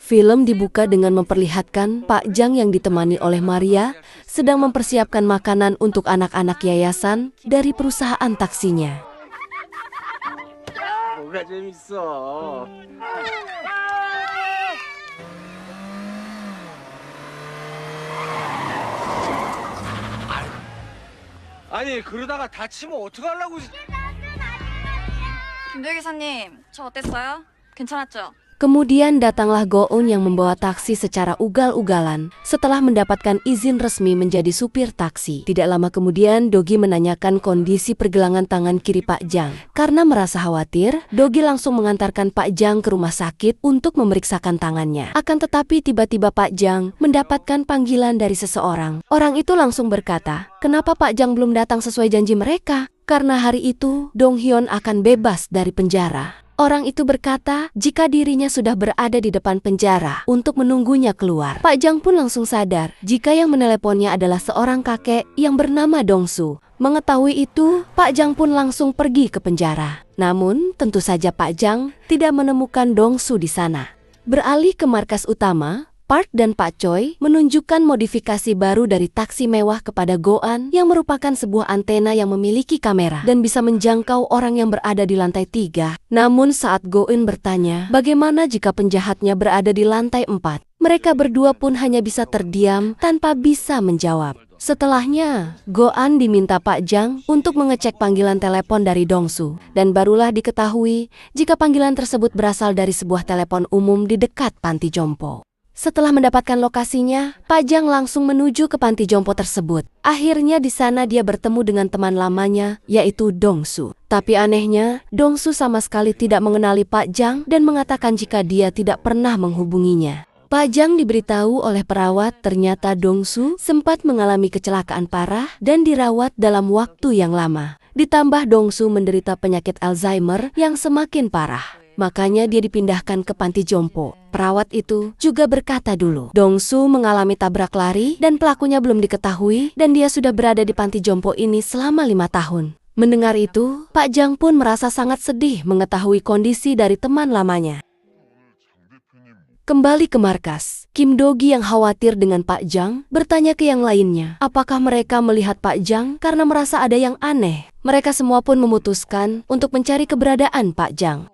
Film dibuka dengan memperlihatkan Pak Jang yang ditemani oleh Maria sedang mempersiapkan makanan untuk anak-anak yayasan dari perusahaan taksinya. 뭐가 재밌어? 아니 그러다가 다치면 어떡하려고? 김도희 기사님, 저 어땠어요? 괜찮았죠? Kemudian datanglah Go-eun yang membawa taksi secara ugal-ugalan setelah mendapatkan izin resmi menjadi supir taksi. Tidak lama kemudian, Dogi menanyakan kondisi pergelangan tangan kiri Pak Jang. Karena merasa khawatir, Dogi langsung mengantarkan Pak Jang ke rumah sakit untuk memeriksakan tangannya. Akan tetapi tiba-tiba Pak Jang mendapatkan panggilan dari seseorang. Orang itu langsung berkata, "Kenapa Pak Jang belum datang sesuai janji mereka?" Karena hari itu, Dong Hyun akan bebas dari penjara. Orang itu berkata jika dirinya sudah berada di depan penjara untuk menunggunya keluar. Pak Jang pun langsung sadar jika yang meneleponnya adalah seorang kakek yang bernama Dong-su. Mengetahui itu, Pak Jang pun langsung pergi ke penjara. Namun, tentu saja Pak Jang tidak menemukan Dong-su di sana. Beralih ke markas utama, Park dan Pak Choi menunjukkan modifikasi baru dari taksi mewah kepada Go-an yang merupakan sebuah antena yang memiliki kamera dan bisa menjangkau orang yang berada di lantai 3. Namun saat Go-eun bertanya bagaimana jika penjahatnya berada di lantai 4, mereka berdua pun hanya bisa terdiam tanpa bisa menjawab. Setelahnya, Go-an diminta Pak Jang untuk mengecek panggilan telepon dari Dong-su dan barulah diketahui jika panggilan tersebut berasal dari sebuah telepon umum di dekat panti jompo. Setelah mendapatkan lokasinya, Pak Jang langsung menuju ke panti jompo tersebut. Akhirnya di sana dia bertemu dengan teman lamanya, yaitu Dong-su. Tapi anehnya, Dong-su sama sekali tidak mengenali Pak Jang dan mengatakan jika dia tidak pernah menghubunginya. Pak Jang diberitahu oleh perawat ternyata Dong-su sempat mengalami kecelakaan parah dan dirawat dalam waktu yang lama. Ditambah Dong-su menderita penyakit Alzheimer yang semakin parah. Makanya dia dipindahkan ke panti jompo. Perawat itu juga berkata dulu, Dong-su mengalami tabrak lari dan pelakunya belum diketahui dan dia sudah berada di panti jompo ini selama 5 tahun. Mendengar itu, Pak Jang pun merasa sangat sedih mengetahui kondisi dari teman lamanya. Kembali ke markas, Kim Do-gi yang khawatir dengan Pak Jang bertanya ke yang lainnya, apakah mereka melihat Pak Jang karena merasa ada yang aneh. Mereka semua pun memutuskan untuk mencari keberadaan Pak Jang.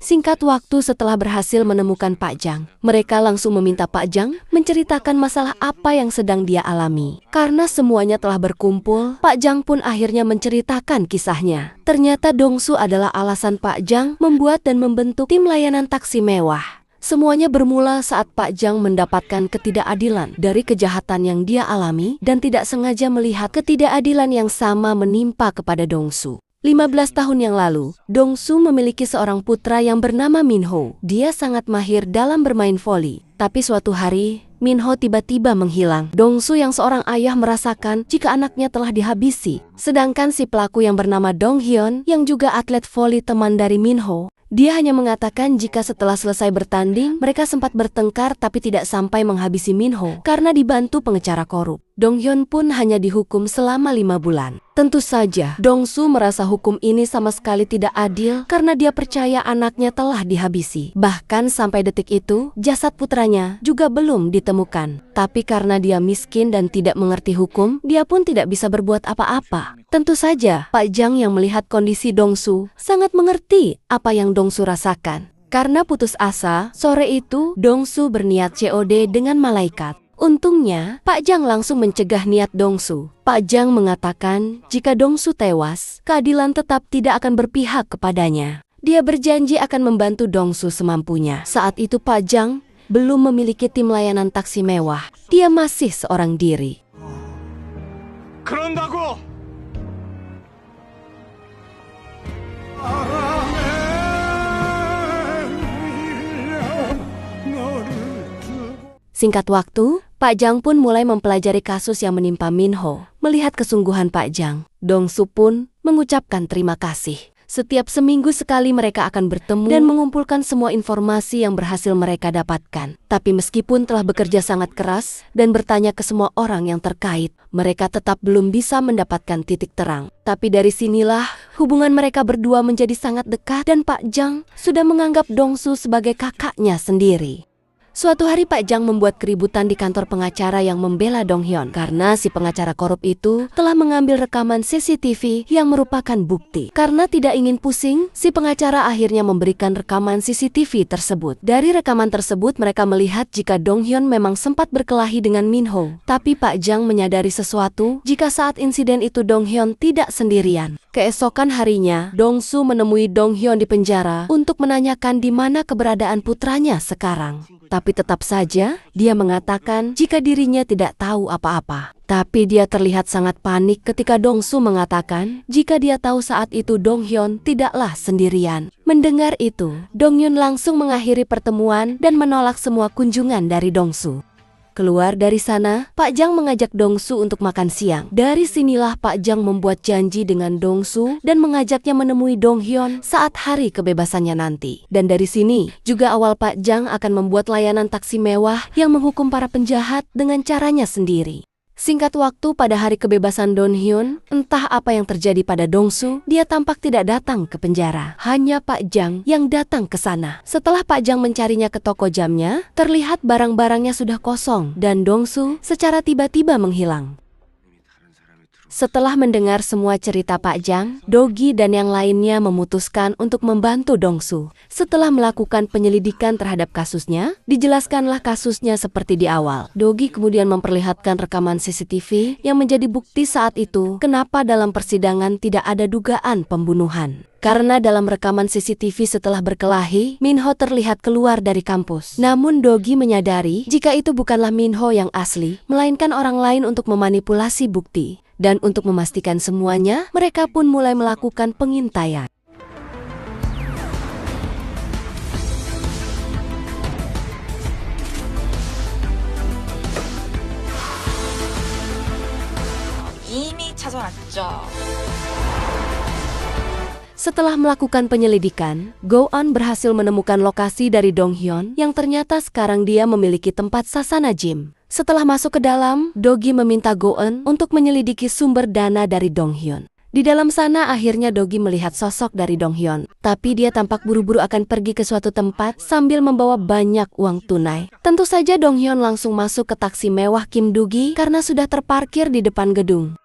Singkat waktu setelah berhasil menemukan Pak Jang, mereka langsung meminta Pak Jang menceritakan masalah apa yang sedang dia alami. Karena semuanya telah berkumpul, Pak Jang pun akhirnya menceritakan kisahnya. Ternyata Dong-su adalah alasan Pak Jang membuat dan membentuk tim layanan taksi mewah. Semuanya bermula saat Pak Jang mendapatkan ketidakadilan dari kejahatan yang dia alami dan tidak sengaja melihat ketidakadilan yang sama menimpa kepada Dong-su. 15 tahun yang lalu, Dong-su memiliki seorang putra yang bernama Min-ho. Dia sangat mahir dalam bermain voli. Tapi suatu hari, Min-ho tiba-tiba menghilang. Dong-su yang seorang ayah merasakan jika anaknya telah dihabisi. Sedangkan si pelaku yang bernama Dong Hyun yang juga atlet voli teman dari Min-ho, dia hanya mengatakan jika setelah selesai bertanding, mereka sempat bertengkar tapi tidak sampai menghabisi Min-ho karena dibantu pengecara korup. Dong Hyun pun hanya dihukum selama 5 bulan. Tentu saja, Dong-su merasa hukum ini sama sekali tidak adil karena dia percaya anaknya telah dihabisi. Bahkan sampai detik itu, jasad putranya juga belum ditemukan. Tapi karena dia miskin dan tidak mengerti hukum, dia pun tidak bisa berbuat apa-apa. Tentu saja, Pak Jang yang melihat kondisi Dong-su sangat mengerti apa yang Dong-su rasakan. Karena putus asa, sore itu Dong-su berniat COD dengan malaikat. Untungnya, Pak Jang langsung mencegah niat Dong-su. Pak Jang mengatakan jika Dong-su tewas, keadilan tetap tidak akan berpihak kepadanya. Dia berjanji akan membantu Dong-su semampunya. Saat itu Pak Jang belum memiliki tim layanan taksi mewah. Dia masih seorang diri. 그런다고! Singkat waktu, Pak Jang pun mulai mempelajari kasus yang menimpa Min-ho. Melihat kesungguhan Pak Jang, Dong-su pun mengucapkan terima kasih. Setiap seminggu sekali mereka akan bertemu dan mengumpulkan semua informasi yang berhasil mereka dapatkan. Tapi meskipun telah bekerja sangat keras dan bertanya ke semua orang yang terkait, mereka tetap belum bisa mendapatkan titik terang. Tapi dari sinilah hubungan mereka berdua menjadi sangat dekat dan Pak Jang sudah menganggap Dong-su sebagai kakaknya sendiri. Suatu hari Pak Jang membuat keributan di kantor pengacara yang membela Dong Hyun karena si pengacara korup itu telah mengambil rekaman CCTV yang merupakan bukti. Karena tidak ingin pusing, si pengacara akhirnya memberikan rekaman CCTV tersebut. Dari rekaman tersebut mereka melihat jika Dong Hyun memang sempat berkelahi dengan Min Ho. Tapi Pak Jang menyadari sesuatu jika saat insiden itu Dong Hyun tidak sendirian. Keesokan harinya, Dong Su menemui Dong Hyun di penjara untuk menanyakan di mana keberadaan putranya sekarang. Tapi tetap saja, dia mengatakan jika dirinya tidak tahu apa-apa. Tapi dia terlihat sangat panik ketika Dong Su mengatakan jika dia tahu saat itu Dong Hyun tidaklah sendirian. Mendengar itu, Dong Hyun langsung mengakhiri pertemuan dan menolak semua kunjungan dari Dong Su. Keluar dari sana, Pak Jang mengajak Dong Su untuk makan siang. Dari sinilah Pak Jang membuat janji dengan Dong Su dan mengajaknya menemui Dong Hyun saat hari kebebasannya nanti. Dan dari sini juga awal Pak Jang akan membuat layanan taksi mewah yang menghukum para penjahat dengan caranya sendiri. Singkat waktu pada hari kebebasan Dong Hyun, entah apa yang terjadi pada Dong Su, dia tampak tidak datang ke penjara. Hanya Pak Jang yang datang ke sana. Setelah Pak Jang mencarinya ke toko jamnya, terlihat barang-barangnya sudah kosong dan Dong Su secara tiba-tiba menghilang. Setelah mendengar semua cerita Pak Jang, Dogi dan yang lainnya memutuskan untuk membantu Dong Su. Setelah melakukan penyelidikan terhadap kasusnya, dijelaskanlah kasusnya seperti di awal. Dogi kemudian memperlihatkan rekaman CCTV yang menjadi bukti saat itu kenapa dalam persidangan tidak ada dugaan pembunuhan. Karena dalam rekaman CCTV setelah berkelahi, Min Ho terlihat keluar dari kampus. Namun Dogi menyadari jika itu bukanlah Min Ho yang asli, melainkan orang lain untuk memanipulasi bukti. Dan untuk memastikan semuanya, mereka pun mulai melakukan pengintaian. 이미 찾아놨죠. Setelah melakukan penyelidikan, Go-eun berhasil menemukan lokasi dari Dong Hyun yang ternyata sekarang dia memiliki tempat sasana gym. Setelah masuk ke dalam, Dogi meminta Go-eun untuk menyelidiki sumber dana dari Dong Hyun. Di dalam sana akhirnya Dogi melihat sosok dari Dong Hyun, tapi dia tampak buru-buru akan pergi ke suatu tempat sambil membawa banyak uang tunai. Tentu saja Dong Hyun langsung masuk ke taksi mewah Kim Doo-gi karena sudah terparkir di depan gedung.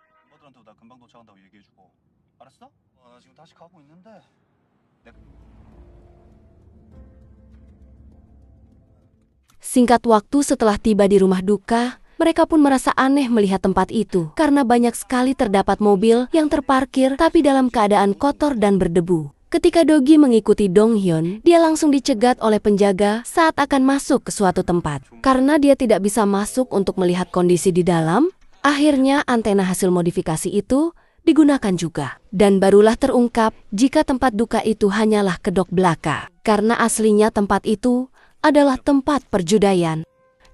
Singkat waktu setelah tiba di rumah duka, mereka pun merasa aneh melihat tempat itu karena banyak sekali terdapat mobil yang terparkir tapi dalam keadaan kotor dan berdebu. Ketika Dogi mengikuti Dong Hyun, dia langsung dicegat oleh penjaga saat akan masuk ke suatu tempat. Karena dia tidak bisa masuk untuk melihat kondisi di dalam, akhirnya antena hasil modifikasi itu digunakan juga. Dan barulah terungkap jika tempat duka itu hanyalah kedok belaka. Karena aslinya tempat itu adalah tempat perjudian.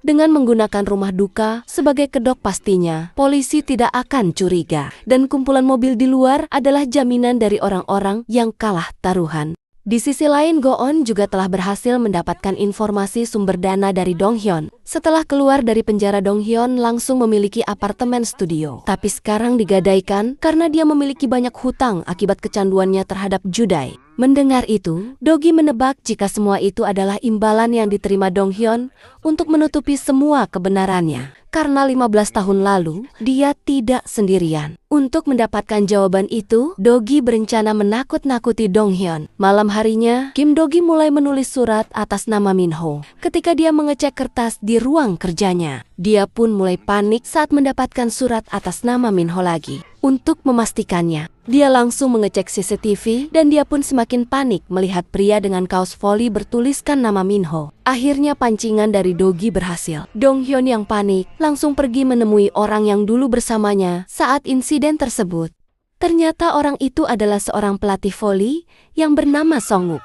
Dengan menggunakan rumah duka sebagai kedok pastinya, polisi tidak akan curiga. Dan kumpulan mobil di luar adalah jaminan dari orang-orang yang kalah taruhan. Di sisi lain, Go-eun juga telah berhasil mendapatkan informasi sumber dana dari Dong Hyun. Setelah keluar dari penjara, Dong Hyun langsung memiliki apartemen studio. Tapi sekarang digadaikan karena dia memiliki banyak hutang akibat kecanduannya terhadap judai. Mendengar itu, Dogi menebak jika semua itu adalah imbalan yang diterima Dong Hyun untuk menutupi semua kebenarannya. Karena 15 tahun lalu, dia tidak sendirian. Untuk mendapatkan jawaban itu, Dogi berencana menakut-nakuti Dong Hyun. Malam harinya, Kim Dogi mulai menulis surat atas nama Min Ho. Ketika dia mengecek kertas di ruang kerjanya, dia pun mulai panik saat mendapatkan surat atas nama Min Ho lagi. Untuk memastikannya, dia langsung mengecek CCTV dan dia pun semakin panik melihat pria dengan kaos voli bertuliskan nama Min Ho. Akhirnya pancingan dari Dogi berhasil. Dong Hyun yang panik langsung pergi menemui orang yang dulu bersamanya saat insiden tersebut. Ternyata orang itu adalah seorang pelatih voli yang bernama Song-wook.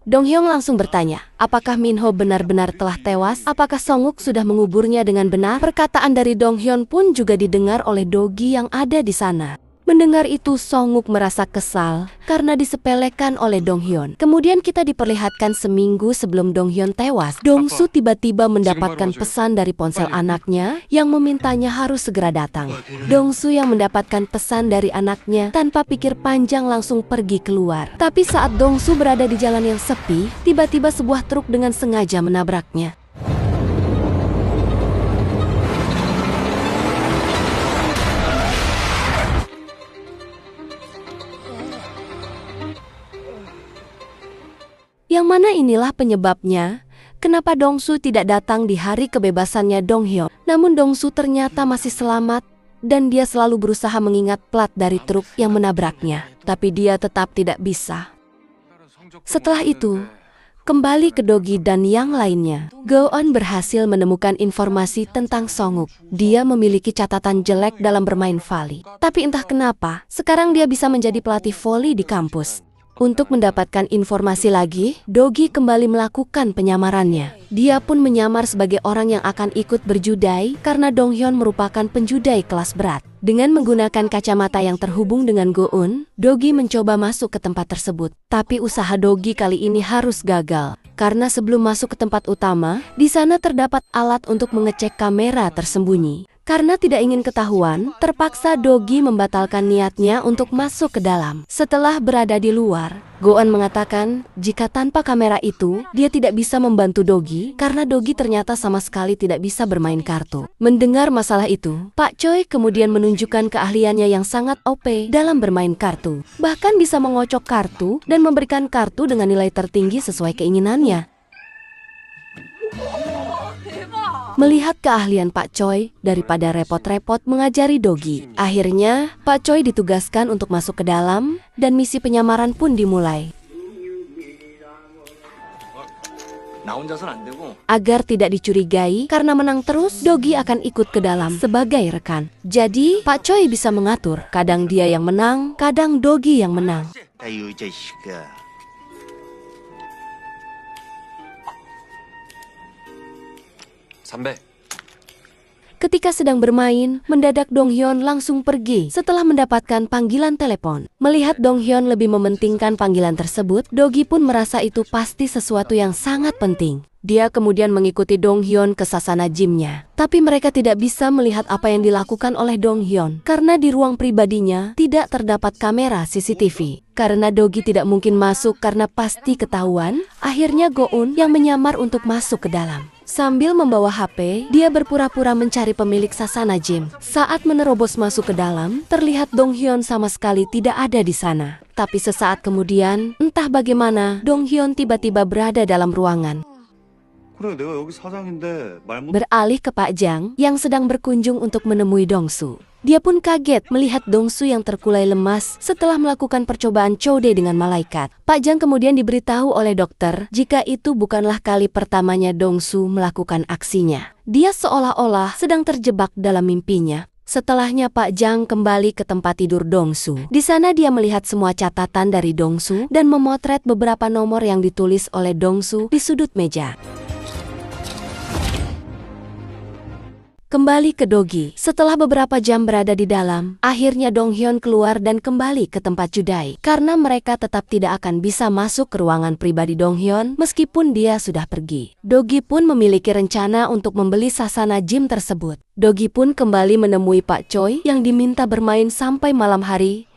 Dong Hyun langsung bertanya, apakah Min Ho benar-benar telah tewas? Apakah Song-wook sudah menguburnya dengan benar? Perkataan dari Dong Hyun pun juga didengar oleh Dogi yang ada di sana. Mendengar itu, Song-wook merasa kesal karena disepelekan oleh Dong Hyun. Kemudian kita diperlihatkan seminggu sebelum Dong Hyun tewas, Dong Su tiba-tiba mendapatkan pesan dari ponsel anaknya yang memintanya harus segera datang. Dong Su yang mendapatkan pesan dari anaknya tanpa pikir panjang langsung pergi keluar. Tapi saat Dong Su berada di jalan yang sepi, tiba-tiba sebuah truk dengan sengaja menabraknya. Yang mana inilah penyebabnya kenapa Dongsu tidak datang di hari kebebasannya Donghyun. Namun Dongsu ternyata masih selamat dan dia selalu berusaha mengingat plat dari truk yang menabraknya. Tapi dia tetap tidak bisa. Setelah itu, kembali ke Dogi dan yang lainnya. Go-on berhasil menemukan informasi tentang Songuk. Dia memiliki catatan jelek dalam bermain volley. Tapi entah kenapa, sekarang dia bisa menjadi pelatih volley di kampus. Untuk mendapatkan informasi lagi, Dogi kembali melakukan penyamarannya. Dia pun menyamar sebagai orang yang akan ikut berjudai karena Donghyun merupakan penjudai kelas berat. Dengan menggunakan kacamata yang terhubung dengan Go-un, Dogi mencoba masuk ke tempat tersebut. Tapi usaha Dogi kali ini harus gagal. Karena sebelum masuk ke tempat utama, di sana terdapat alat untuk mengecek kamera tersembunyi. Karena tidak ingin ketahuan, terpaksa Dogi membatalkan niatnya untuk masuk ke dalam. Setelah berada di luar, Go-on mengatakan jika tanpa kamera itu, dia tidak bisa membantu Dogi karena Dogi ternyata sama sekali tidak bisa bermain kartu. Mendengar masalah itu, Pak Choi kemudian menunjukkan keahliannya yang sangat OP dalam bermain kartu. Bahkan bisa mengocok kartu dan memberikan kartu dengan nilai tertinggi sesuai keinginannya. Melihat keahlian Pak Choi, daripada repot-repot mengajari Dogi, akhirnya Pak Choi ditugaskan untuk masuk ke dalam dan misi penyamaran pun dimulai. Agar tidak dicurigai, karena menang terus, Dogi akan ikut ke dalam sebagai rekan. Jadi, Pak Choi bisa mengatur, kadang dia yang menang, kadang Dogi yang menang. Ketika sedang bermain, mendadak Donghyun langsung pergi setelah mendapatkan panggilan telepon. Melihat Donghyun lebih mementingkan panggilan tersebut, Dogi pun merasa itu pasti sesuatu yang sangat penting. Dia kemudian mengikuti Donghyun ke sasana gymnya. Tapi mereka tidak bisa melihat apa yang dilakukan oleh Donghyun karena di ruang pribadinya tidak terdapat kamera CCTV. Karena Dogi tidak mungkin masuk karena pasti ketahuan, akhirnya Go-un yang menyamar untuk masuk ke dalam. Sambil membawa HP, dia berpura-pura mencari pemilik sasana gym. Saat menerobos masuk ke dalam, terlihat Donghyun sama sekali tidak ada di sana. Tapi sesaat kemudian, entah bagaimana, Donghyun tiba-tiba berada dalam ruangan. Beralih ke Pak Jang yang sedang berkunjung untuk menemui Dongsu. Dia pun kaget melihat Dongsu yang terkulai lemas setelah melakukan percobaan Chode dengan malaikat. Pak Jang kemudian diberitahu oleh dokter jika itu bukanlah kali pertamanya Dongsu melakukan aksinya. Dia seolah-olah sedang terjebak dalam mimpinya. Setelahnya Pak Jang kembali ke tempat tidur Dongsu. Di sana dia melihat semua catatan dari Dongsu dan memotret beberapa nomor yang ditulis oleh Dongsu di sudut meja. Kembali ke Dogi. Setelah beberapa jam berada di dalam, akhirnya Donghyun keluar dan kembali ke tempat judai. Karena mereka tetap tidak akan bisa masuk ke ruangan pribadi Donghyun meskipun dia sudah pergi. Dogi pun memiliki rencana untuk membeli sasana gym tersebut. Dogi pun kembali menemui Pak Choi yang diminta bermain sampai malam hari.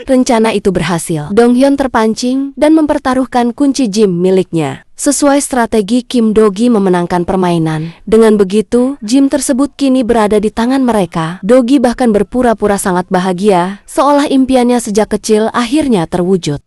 Rencana itu berhasil. Donghyun terpancing dan mempertaruhkan kunci gym miliknya. Sesuai strategi Kim Dogi memenangkan permainan. Dengan begitu, gym tersebut kini berada di tangan mereka. Dogi bahkan berpura-pura sangat bahagia, seolah impiannya sejak kecil akhirnya terwujud.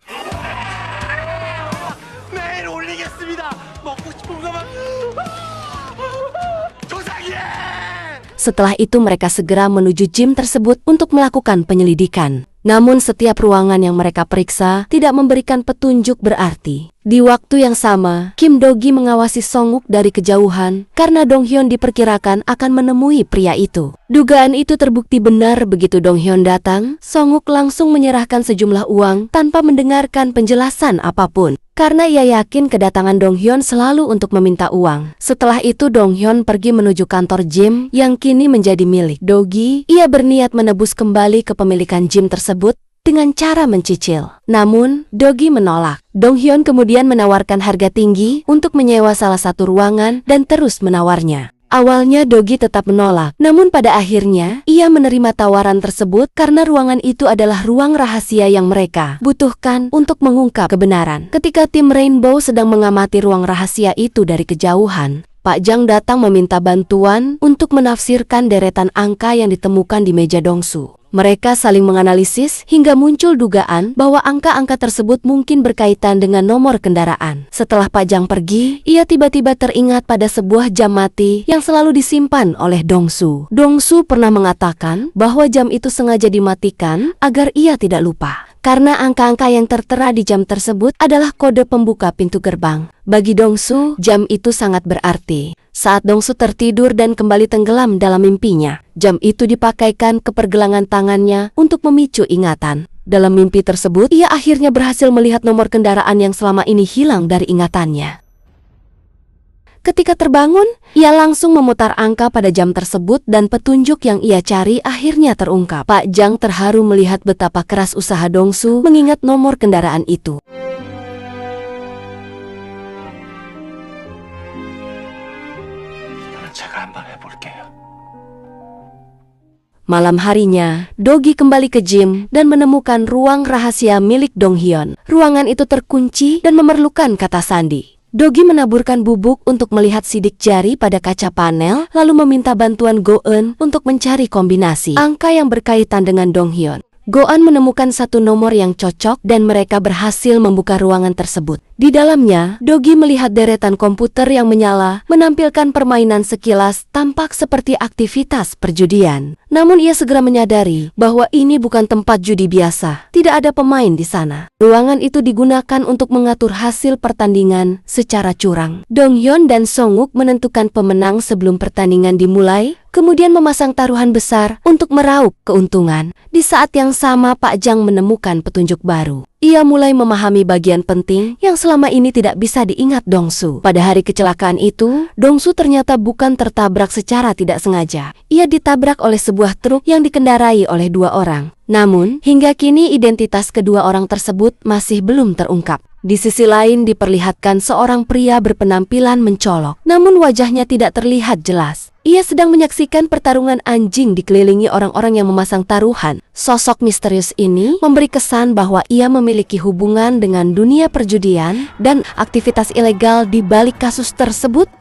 Setelah itu mereka segera menuju gym tersebut untuk melakukan penyelidikan. Namun setiap ruangan yang mereka periksa tidak memberikan petunjuk berarti. Di waktu yang sama, Kim Dogi mengawasi Songuk dari kejauhan karena Donghyun diperkirakan akan menemui pria itu. Dugaan itu terbukti benar begitu Donghyun datang, Songuk langsung menyerahkan sejumlah uang tanpa mendengarkan penjelasan apapun. Karena ia yakin kedatangan Donghyun selalu untuk meminta uang. Setelah itu Donghyun pergi menuju kantor gym yang kini menjadi milik Dogi. Ia berniat menebus kembali kepemilikan gym tersebut dengan cara mencicil. Namun, Dogi menolak. Donghyun kemudian menawarkan harga tinggi untuk menyewa salah satu ruangan dan terus menawarnya. Awalnya Dogi tetap menolak, namun pada akhirnya ia menerima tawaran tersebut karena ruangan itu adalah ruang rahasia yang mereka butuhkan untuk mengungkap kebenaran. Ketika tim Rainbow sedang mengamati ruang rahasia itu dari kejauhan, Pak Jang datang meminta bantuan untuk menafsirkan deretan angka yang ditemukan di meja Dongsu. Mereka saling menganalisis hingga muncul dugaan bahwa angka-angka tersebut mungkin berkaitan dengan nomor kendaraan. Setelah Pak Jang pergi, ia tiba-tiba teringat pada sebuah jam mati yang selalu disimpan oleh Dongsu. Dongsu pernah mengatakan bahwa jam itu sengaja dimatikan agar ia tidak lupa. Karena angka-angka yang tertera di jam tersebut adalah kode pembuka pintu gerbang. Bagi Dongsu, jam itu sangat berarti. Saat Dongsu tertidur dan kembali tenggelam dalam mimpinya, jam itu dipakaikan ke pergelangan tangannya untuk memicu ingatan. Dalam mimpi tersebut, ia akhirnya berhasil melihat nomor kendaraan yang selama ini hilang dari ingatannya. Ketika terbangun, ia langsung memutar angka pada jam tersebut dan petunjuk yang ia cari akhirnya terungkap. Pak Jang terharu melihat betapa keras usaha Dongsu mengingat nomor kendaraan itu. 제가 한번 해볼게요. Malam harinya, Dogi kembali ke gym dan menemukan ruang rahasia milik Donghyun. Ruangan itu terkunci dan memerlukan kata sandi. Dogi menaburkan bubuk untuk melihat sidik jari pada kaca panel, lalu meminta bantuan Go-eun untuk mencari kombinasi angka yang berkaitan dengan Donghyun. Go-eun menemukan satu nomor yang cocok dan mereka berhasil membuka ruangan tersebut. Di dalamnya, Dogi melihat deretan komputer yang menyala, menampilkan permainan sekilas tampak seperti aktivitas perjudian. Namun ia segera menyadari bahwa ini bukan tempat judi biasa. Tidak ada pemain di sana. Ruangan itu digunakan untuk mengatur hasil pertandingan secara curang. Donghyun dan Songuk menentukan pemenang sebelum pertandingan dimulai, kemudian memasang taruhan besar untuk meraup keuntungan. Di saat yang sama, Pak Jang menemukan petunjuk baru. Ia mulai memahami bagian penting yang selama ini tidak bisa diingat Dongsu. Pada hari kecelakaan itu, Dongsu ternyata bukan tertabrak secara tidak sengaja. Ia ditabrak oleh sebuah truk yang dikendarai oleh dua orang. Namun, hingga kini identitas kedua orang tersebut masih belum terungkap. Di sisi lain diperlihatkan seorang pria berpenampilan mencolok, namun wajahnya tidak terlihat jelas. Ia sedang menyaksikan pertarungan anjing dikelilingi orang-orang yang memasang taruhan. Sosok misterius ini memberi kesan bahwa ia memiliki hubungan dengan dunia perjudian dan aktivitas ilegal di balik kasus tersebut